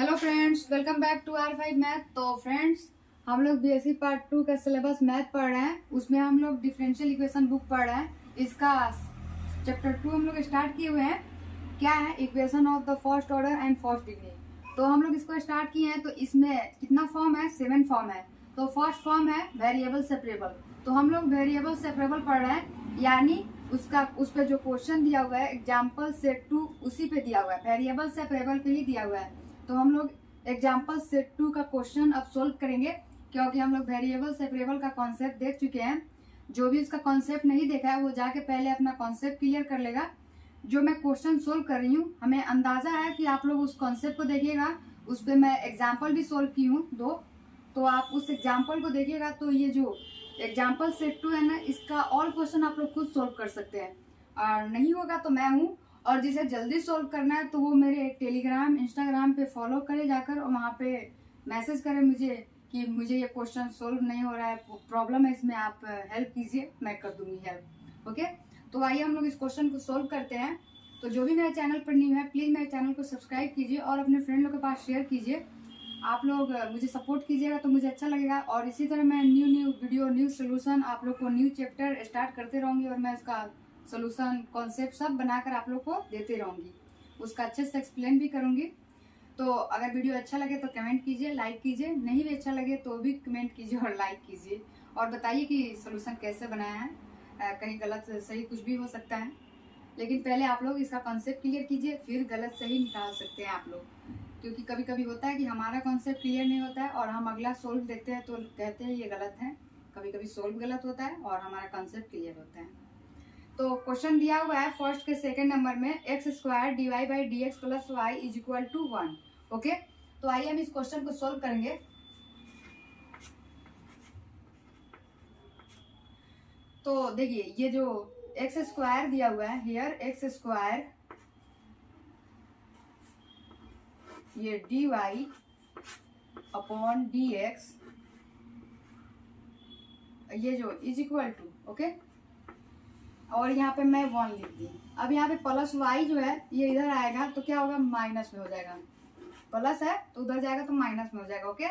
Hello friends, welcome back to R5 math. तो friends, हम लोग बीएससी पार्ट 2 का सिलेबस मैथ पढ़ रहे हैं। उसमें हम लोग डिफरेंशियल इक्वेशन बुक पढ़ रहे हैं। इसका चैप्टर 2 हम लोग स्टार्ट किए हुए हैं। क्या है? Equation of the first order and first degree. तो हम लोग इसको स्टार्ट किए हैं। तो इसमें कितना फॉर्म है? 7 फॉर्म है। तो फर्स्ट फॉर्म है वेरिएबल सेपरेबल। तो हम लोग वेरिएबल सेपरेबल पढ़ रहे हैं, यानी उस पे जो क्वेश्चन दिया हुआ है एग्जाम्पल सेट 2 उसी पे दिया हुआ है, वेरिएबल सेपरेबल पे ही दिया हुआ है। तो हम लोग एग्जाम्पल सेट 2 का क्वेश्चन अब सोल्व करेंगे, क्योंकि हम लोग वेरिएबल सेपरेबल का कॉन्सेप्ट देख चुके हैं। जो भी उसका कॉन्सेप्ट नहीं देखा है वो जाके पहले अपना कॉन्सेप्ट क्लियर कर लेगा। जो मैं क्वेश्चन सोल्व कर रही हूँ, हमें अंदाजा है कि आप लोग उस कॉन्सेप्ट को देखिएगा। उस पर मैं एग्जाम्पल भी सोल्व की हूँ 2, तो आप उस एग्जाम्पल को देखिएगा। तो ये जो एग्जाम्पल सेट 2 है ना, इसका ऑल क्वेश्चन आप लोग खुद सोल्व कर सकते हैं। और नहीं होगा तो मैं हूँ, और जिसे जल्दी सोल्व करना है तो वो मेरे टेलीग्राम इंस्टाग्राम पे फॉलो करे जाकर, और वहाँ पे मैसेज करें मुझे कि मुझे ये क्वेश्चन सोल्व नहीं हो रहा है, प्रॉब्लम है इसमें, आप हेल्प कीजिए, मैं कर दूंगी हेल्प। ओके, तो आइए हम लोग इस क्वेश्चन को सोल्व करते हैं। तो जो भी मेरे चैनल पर न्यू है, प्लीज़ मेरे चैनल को सब्सक्राइब कीजिए और अपने फ्रेंड लोग के पास शेयर कीजिए। आप लोग मुझे सपोर्ट कीजिएगा तो मुझे अच्छा लगेगा। और इसी तरह मैं न्यू वीडियो, न्यू सोल्यूशन, आप लोग को न्यू चैप्टर स्टार्ट करते रहूँगी, और मैं उसका सोल्यूशन कॉन्सेप्ट सब बनाकर आप लोग को देते रहूँगी, उसका अच्छे से एक्सप्लेन भी करूँगी। तो अगर वीडियो अच्छा लगे तो कमेंट कीजिए, लाइक कीजिए, नहीं भी अच्छा लगे तो भी कमेंट कीजिए और लाइक कीजिए, और बताइए कि सोल्यूशन कैसे बनाया है। कहीं गलत सही कुछ भी हो सकता है, लेकिन पहले आप लोग इसका कॉन्सेप्ट क्लियर कीजिए, फिर गलत सही निकाल सकते हैं आप लोग। क्योंकि कभी कभी होता है कि हमारा कॉन्सेप्ट क्लियर नहीं होता है और हम अगला सोल्व देखते हैं तो कहते हैं ये गलत है। कभी कभी सोल्व गलत होता है और हमारा कॉन्सेप्ट क्लियर होता है। तो क्वेश्चन दिया हुआ है फर्स्ट के सेकंड नंबर में, x square d y by d x plus y is equal to 1। Okay, तो आइए हम इस क्वेश्चन को सोल्व करेंगे। तो देखिए, ये जो एक्स स्क्वायर दिया हुआ है हियर, एक्स स्क्वायर, ये d y upon d x, ये जो इज इक्वल टू, ओके, और यहाँ पे मैं 1 लिख दी। अब यहाँ पे प्लस वाई जो है ये इधर आएगा तो क्या होगा? माइनस में हो जाएगा। प्लस है तो उधर जाएगा तो माइनस में हो जाएगा। ओके,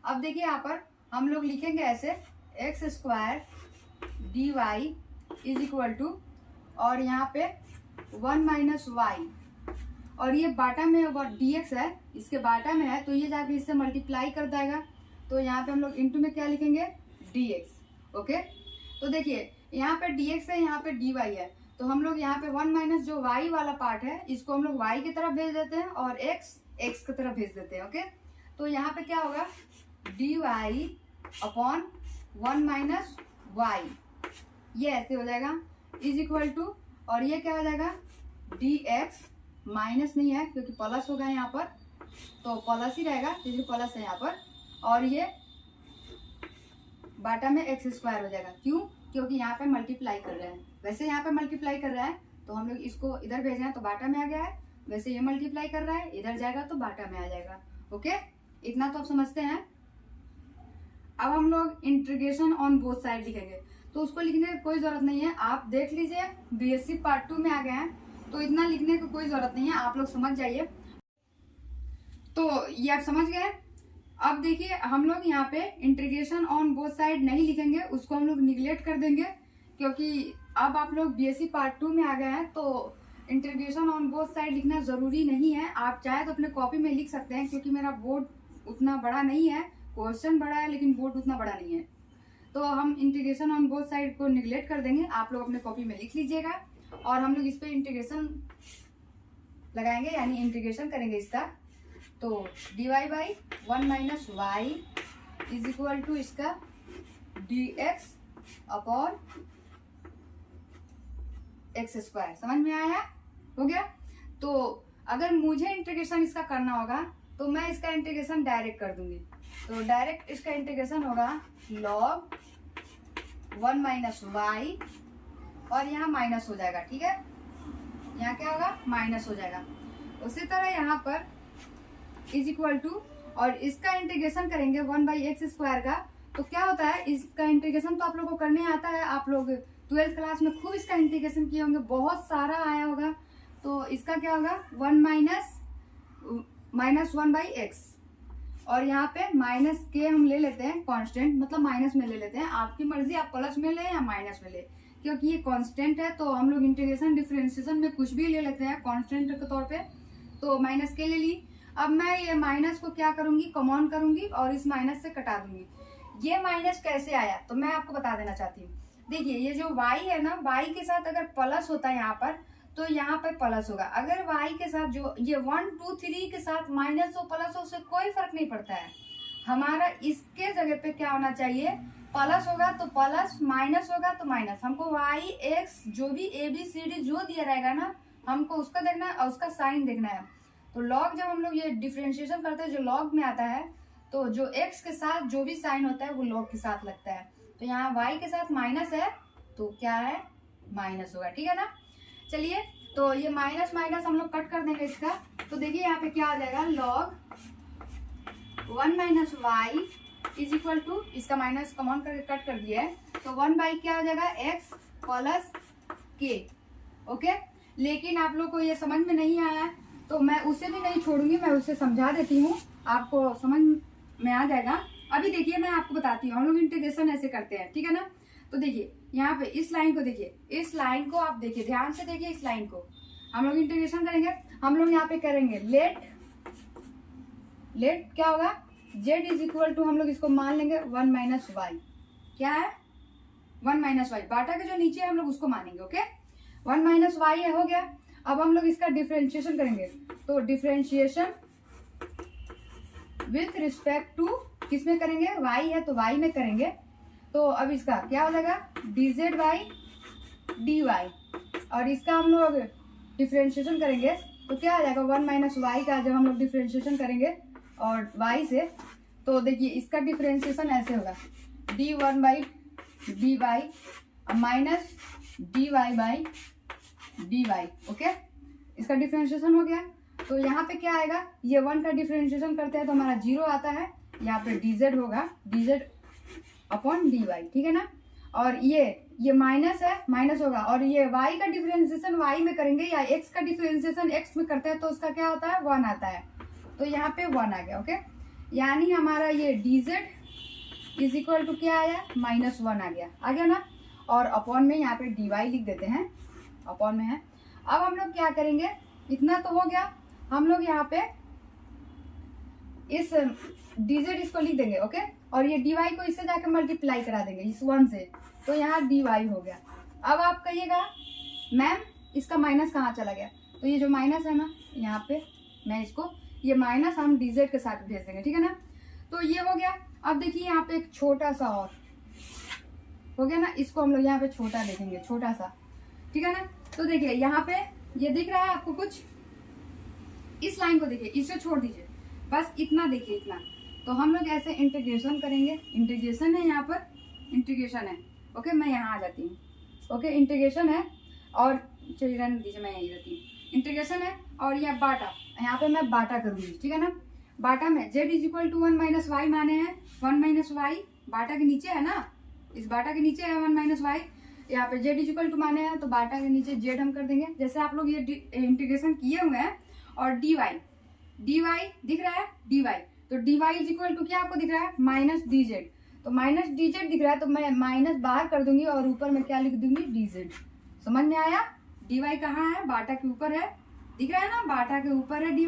अब देखिए यहाँ पर हम लोग लिखेंगे ऐसे, x square d y is equal to, और यहाँ पे 1 माइनस वाई, और ये बाटा में डी एक्स है, इसके बाटा में है तो ये जाके इससे मल्टीप्लाई कर देगा। तो यहाँ पे हम लोग इंटू में क्या लिखेंगे? D x. ओके, तो देखिए यहाँ पे dx है, यहाँ पे dy है, तो हम लोग यहाँ पे 1 माइनस जो y वाला पार्ट है इसको हम लोग y की तरफ भेज देते हैं और x की तरफ भेज देते हैं। ओके, तो यहाँ पे क्या होगा? dy अपॉन 1 माइनस y, ये ऐसे हो जाएगा, इज इक्वल टू, और ये क्या हो जाएगा? dx, माइनस नहीं है क्योंकि प्लस होगा यहाँ पर, तो प्लस ही रहेगा क्योंकि प्लस है यहाँ पर, और ये बाटा में एक्स स्क्वायर हो जाएगा। क्यों? क्योंकि यहाँ पे मल्टीप्लाई कर रहे हैं। वैसे यहाँ पे मल्टीप्लाई कर रहा है तो हम लोग इसको इधर भेजे हैं तो बाटा में आ गया है, वैसे ये मल्टीप्लाई कर रहा है, इधर जाएगा तो बाटा में आ जाएगा। ओके, इतना तो आप समझते हैं। अब हम लोग इंटीग्रेशन ऑन बोथ साइड लिखेंगे, तो उसको लिखने की कोई जरूरत नहीं है, आप देख लीजिए बीएससी पार्ट 2 में आ गए हैं, तो इतना लिखने की कोई जरूरत नहीं है, आप लोग समझ जाइए। तो ये आप समझ गए। अब देखिए हम लोग यहाँ पे इंटीग्रेशन ऑन बोथ साइड नहीं लिखेंगे, उसको हम लोग निगलेक्ट कर देंगे, क्योंकि अब आप लोग बीएससी पार्ट 2 में आ गए हैं, तो इंटीग्रेशन ऑन बोथ साइड लिखना जरूरी नहीं है। आप चाहे तो अपने कॉपी में लिख सकते हैं, क्योंकि मेरा बोर्ड उतना बड़ा नहीं है, क्वेश्चन बड़ा है लेकिन बोर्ड उतना बड़ा नहीं है, तो हम इंटीग्रेशन ऑन बोथ साइड को निगलेक्ट कर देंगे। आप लोग अपने कॉपी में लिख लीजिएगा, और हम लोग इस पे इंटीग्रेशन लगाएंगे, यानी इंटीग्रेशन करेंगे इसका। तो dy by 1 minus y is equal to इसका dx अपॉन एक्स स्क्वायर। समझ में आया? हो गया। तो अगर मुझे इंटीग्रेशन इसका करना होगा तो मैं इसका इंटीग्रेशन डायरेक्ट कर दूंगी, तो डायरेक्ट इसका इंटीग्रेशन होगा log 1 माइनस वाई, और यहाँ माइनस हो जाएगा। ठीक है, यहाँ क्या होगा? माइनस हो जाएगा। उसी तरह यहाँ पर इज इक्वल टू, और इसका इंटीग्रेशन करेंगे 1 बाई एक्स स्क्वायर का, तो क्या होता है? इसका इंटीग्रेशन तो आप लोगों को करने आता है, आप लोग 12th क्लास में खूब इसका इंटीग्रेशन किए होंगे, बहुत सारा आया होगा। तो इसका क्या होगा? 1 माइनस -1/x, और यहाँ पे -k हम ले लेते हैं कांस्टेंट, मतलब माइनस में ले लेते हैं। आपकी मर्जी, आप प्लस में ले या माइनस में ले, क्योंकि ये कांस्टेंट है तो हम लोग इंटीग्रेशन डिफरेंशिएशन में कुछ भी ले लेते हैं कांस्टेंट के तौर पे। तो -k ले ली। अब मैं ये माइनस को क्या करूंगी, कॉमन करूंगी और इस माइनस से कटा दूंगी। ये माइनस कैसे आया तो मैं आपको बता देना चाहती हूँ। देखिए ये जो y है ना, y के साथ अगर प्लस होता है यहाँ पर तो यहाँ पे प्लस होगा। अगर y के साथ जो ये 1 2 3 के साथ माइनस हो प्लस हो, उससे कोई फर्क नहीं पड़ता है। हमारा इसके जगह पे क्या होना चाहिए, प्लस होगा तो प्लस, माइनस होगा तो माइनस। हमको y x जो भी ABCD जो दिया रहेगा ना, हमको उसका देखना है और उसका साइन देखना है। तो लॉग जब हम लोग ये डिफरेंशिएशन करते हैं, जो लॉग में आता है, तो जो x के साथ जो भी साइन होता है वो लॉग के साथ लगता है। तो यहाँ y के साथ माइनस है तो क्या है, माइनस होगा, ठीक है ना। चलिए तो ये माइनस माइनस हम लोग कट कर देंगे इसका। तो देखिए यहाँ पे क्या आ जाएगा, log 1 - y is equal to, इसका माइनस कॉमन करके कट कर दिया है तो 1 क्या हो जाएगा, x प्लस k। ओके, लेकिन आप लोग को ये समझ में नहीं आया तो मैं उसे भी नहीं छोड़ूंगी, मैं उसे समझा देती हूँ, आपको समझ में आ जाएगा। अभी देखिए मैं आपको बताती हूँ, हम लोग इंटीग्रेशन ऐसे करते हैं, ठीक है ना। तो देखिए यहाँ पे इस लाइन को देखिए, इस लाइन को आप देखिए, ध्यान से देखिए, इस लाइन को हम लोग इंटीग्रेशन करेंगे। हम लोग यहाँ पे करेंगे लेट क्या होगा, z इज इक्वल टू, हम लोग इसको मान लेंगे 1 - y। क्या है, 1 - y, बाटा के जो नीचे है हम लोग उसको मानेंगे। ओके, 1 - y है, हो गया। अब हम लोग इसका डिफरेंशिएशन करेंगे, तो डिफरेंशिएशन विथ रिस्पेक्ट टू किसमें करेंगे, y है तो y में करेंगे। तो अब इसका क्या हो जाएगा, dz/dy, और इसका हम लोग डिफरेंशिएशन करेंगे तो क्या आ जाएगा, 1 - y का जब हम लोग डिफरेंशिएशन करेंगे और y से, तो देखिए इसका डिफरेंशिएशन ऐसे होगा, d1/dy माइनस dy/dy। ओके, इसका डिफरेंशिएशन हो गया। तो यहाँ पे क्या आएगा, ये 1 का डिफरेंशिएशन करते हैं तो हमारा 0 आता है, यहाँ पे dz होगा, dz/dy, ठीक है ना। और ये माइनस है, माइनस होगा, और ये y का डिफरेंशिएशन y में करेंगे या x का डिफरेंशिएशन x में करते हैं तो उसका क्या होता है, 1 आता है। तो यहाँ पे 1 आ गया। ओके, यानी हमारा ये dz इज इक्वल टू क्या आया, -1 आ गया ना। और अपॉन में यहाँ पे dy लिख देते हैं, अपॉन में है। अब हम लोग क्या करेंगे, इतना तो हो गया, हम लोग यहाँ पे इस dz इसको लिख देंगे। ओके, और ये dy को इससे जाकर मल्टीप्लाई करा देंगे इस 1 से, तो यहाँ dy हो गया। अब आप कहिएगा मैम इसका माइनस कहाँ चला गया, तो ये जो माइनस है ना यहाँ पे, मैं इसको ये माइनस हम dz के साथ भेज देंगे, ठीक है ना। तो ये हो गया। अब देखिए यहाँ पे एक छोटा सा और हो गया ना, इसको हम लोग यहाँ पे छोटा देखेंगे, छोटा सा, ठीक है ना। तो देखिए यहाँ पे ये दिख रहा है आपको कुछ, इस लाइन को देखिए, इसे छोड़ दीजिए, बस इतना देखिए, इतना। तो हम लोग ऐसे इंटीग्रेशन करेंगे, इंटीग्रेशन है यहाँ पर, इंटीग्रेशन है। ओके, मैं यहाँ आ जाती हूँ। ओके, इंटीग्रेशन है, और चलिए रहने दीजिए, मैं यही रहती हूँ। इंटीग्रेशन है और यह बाटा, यहाँ पे मैं बाटा करूंगी, ठीक है ना। बाटा में z is equal to 1 - y माने हैं, 1 - y बाटा के नीचे है ना, इस बाटा के नीचे है 1 - y, यहाँ पे z इज इक्वल टू माने हैं तो बाटा के नीचे z हम कर देंगे। जैसे आप लोग ये इंटीग्रेशन किए हुए हैं, और dy दिख रहा है, dy, तो dy इज इक्वल टू क्या आपको दिख रहा है, -dz। तो -dz दिख रहा है तो मैं माइनस बाहर कर दूंगी और ऊपर में क्या लिख दूंगी, dz। समझ में आया, dy कहाँ है, बाटा के ऊपर है, दिख रहा है ना, बाटा के ऊपर है dy।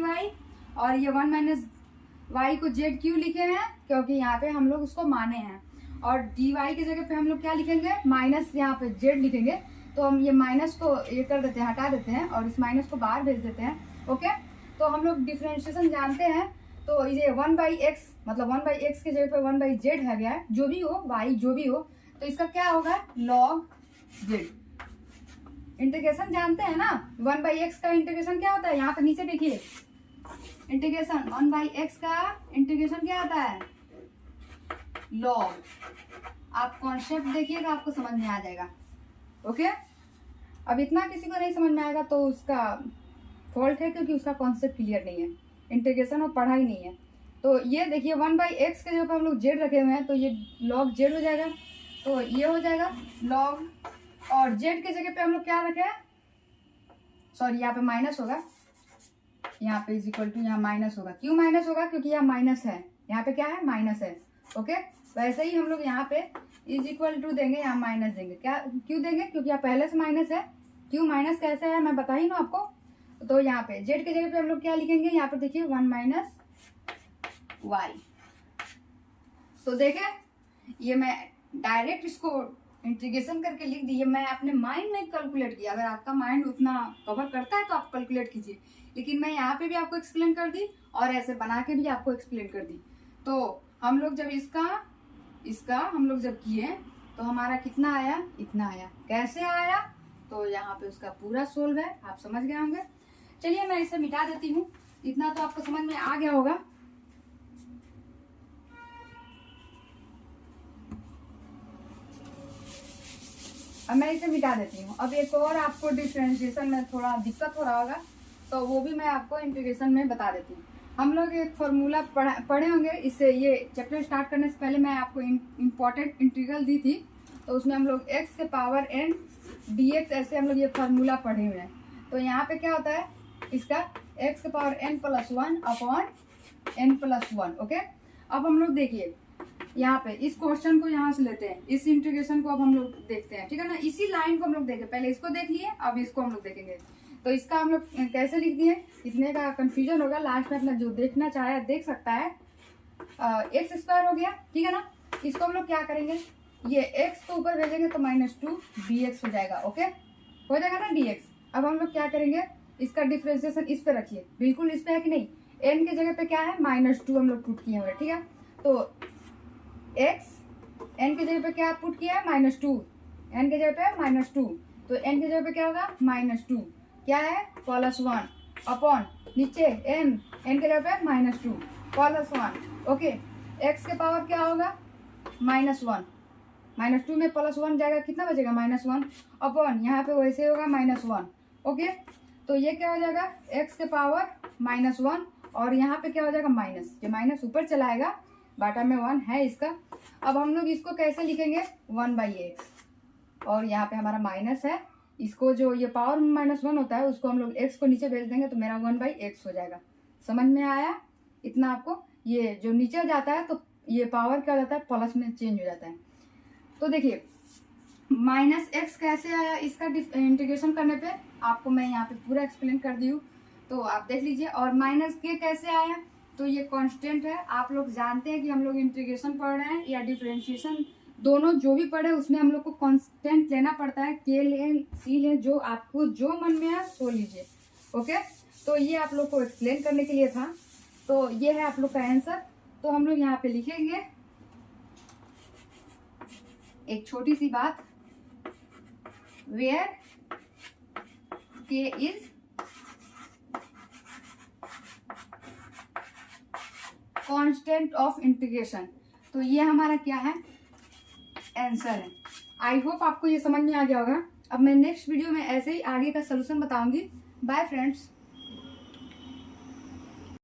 और ये 1 - y को z क्यों लिखे हैं, क्योंकि यहाँ पे हम लोग उसको माने हैं। और dy की जगह पे हम लोग क्या लिखेंगे, माइनस, यहाँ पे z लिखेंगे। तो हम ये माइनस को ये कर देते हैं, हटा देते हैं और इस माइनस को बाहर भेज देते हैं। ओके, तो हम लोग डिफरेंशिएशन जानते हैं। तो ये 1/x मतलब 1/x की जगह पे 1/z है गया है, जो भी हो y जो भी हो, तो इसका क्या होगा, log z। इंटीग्रेशन जानते हैं ना, 1/x का इंटीग्रेशन क्या होता है, यहाँ पे नीचे देखिए, इंटीग्रेशन 1/x का इंटीग्रेशन क्या आता है, log। आप कॉन्सेप्ट देखिएगा, आपको समझ में आ जाएगा। ओके, अब इतना किसी को नहीं समझ में आएगा तो उसका फॉल्ट है, क्योंकि उसका कॉन्सेप्ट क्लियर नहीं है, इंटीग्रेशन और पढ़ाई नहीं है। तो ये देखिए 1/x के जगह पे हम लोग z रखे हुए हैं, तो ये log z हो जाएगा। तो ये हो जाएगा log, और z के जगह पे हम लोग क्या रखे हैं, सॉरी यहाँ पे माइनस होगा, यहाँ पे इज इक्वल टू, यहाँ माइनस होगा। क्यों माइनस होगा? क्योंकि यहाँ माइनस है, यहाँ पे क्या है? माइनस है। ओके, वैसे ही हम लोग यहाँ पे इज इक्वल टू देंगे, यहाँ माइनस देंगे। क्या क्यों देंगे? क्योंकि यहाँ पहले से माइनस है। क्यों माइनस कैसे है मैं बता ही ना आपको। तो यहाँ पे जेड के जगह पे हम लोग क्या लिखेंगे? यहाँ पे देखिए 1 माइनस वाई। तो देखे, ये मैं डायरेक्ट इसको इंटीग्रेशन करके लिख दी। मैं अपने माइंड में कैलकुलेट किया। अगर आपका माइंड उतना कवर करता है तो आप कैलकुलेट कीजिए, लेकिन मैं यहाँ पे भी आपको एक्सप्लेन कर दी और ऐसे बना के भी आपको एक्सप्लेन कर दी। तो हम लोग जब इसका हम लोग जब किए तो हमारा कितना आया? इतना आया। कैसे आया? तो यहाँ पे उसका पूरा सोल्व है, आप समझ गए होंगे। चलिए मैं इसे मिटा देती हूँ, इतना तो आपको समझ में आ गया होगा। अब मैं इसे मिटा देती हूँ। अब एक और आपको डिफरेंशिएशन में थोड़ा दिक्कत हो रहा होगा, तो वो भी मैं आपको इंटीग्रेशन में बता देती हूँ। हम लोग एक फॉर्मूला पढ़े होंगे। इससे ये चैप्टर स्टार्ट करने से पहले मैं आपको इम्पोर्टेंट इंटीग्रल दी थी, तो उसमें हम लोग x के पावर n dx ऐसे हम लोग ये फार्मूला पढ़े हुए हैं। तो यहाँ पे क्या होता है? इसका x के power n plus 1 upon n plus 1। Okay, अब हम लोग देखिए यहाँ पे इस क्वेश्चन को यहाँ से लेते हैं, इस इंटीग्रेशन को अब हम लोग देखते हैं, ठीक है ना। इसी लाइन को हम लोग देखें, पहले इसको देख लिए, अब इसको हम लोग देखेंगे। तो इसका हम लोग कैसे लिख दिए, इतने का कंफ्यूजन होगा। लास्ट में अपना जो देखना चाहे देख सकता है। एक्स स्क्वायर हो गया, ठीक है ना। इसको हम लोग क्या करेंगे, ये एक्स को ऊपर भेजेंगे तो -2 dx हो जाएगा। ओके, हो जाएगा ना dx। अब हम लोग क्या करेंगे, इसका डिफ्रेंसिएशन इस पे रखिए, बिल्कुल इस पे है कि नहीं। n की जगह पे क्या है? -2 हम लोग पुट किए हुए, ठीक है। तो x n की जगह पे क्या पुट किया है? -2। n की जगह पे -2, तो n की जगह पे क्या होगा? -2 क्या है? +1 अपॉन नीचे n की जगह पे -2 +1। ओके, x के पावर क्या होगा? -1। -2 में +1 जाएगा, कितना बचेगा? -1 अपॉन यहाँ पे वैसे होगा -1। ओके, तो ये क्या हो जाएगा? x के पावर -1 और यहाँ पे क्या हो जाएगा? माइनस। ये माइनस ऊपर चलाएगा, बाटा में 1 है इसका। अब हम लोग इसको कैसे लिखेंगे? 1/x, और यहाँ पे हमारा माइनस है। इसको जो ये पावर -1 होता है उसको हम लोग x को नीचे भेज देंगे तो मेरा 1/x हो जाएगा। समझ में आया इतना आपको? ये जो नीचे जाता है तो ये पावर क्या हो जाता है? प्लस में चेंज हो जाता है। तो देखिए -x कैसे आया, इसका इंटीग्रेशन करने पे आपको मैं यहाँ पे पूरा एक्सप्लेन कर दी हूँ, तो आप देख लीजिए। और -k कैसे आया, तो ये कांस्टेंट है। आप लोग जानते हैं कि हम लोग इंटीग्रेशन पढ़ रहे हैं या डिफरेंशिएशन, दोनों जो भी पढ़े उसमें हम लोग को कांस्टेंट लेना पड़ता है। k लें, c लें, जो आपको जो मन में है सो लीजिए। ओके, तो ये आप लोग को एक्सप्लेन करने के लिए था। तो ये है आप लोग का आंसर। तो हम लोग यहाँ पे लिखेंगे एक छोटी सी बात, where k is constant of integration. तो ये हमारा क्या है? आंसर है। आई होप आपको ये समझ में आ गया होगा। अब मैं नेक्स्ट वीडियो में ऐसे ही आगे का सलूशन बताऊंगी। Bye friends.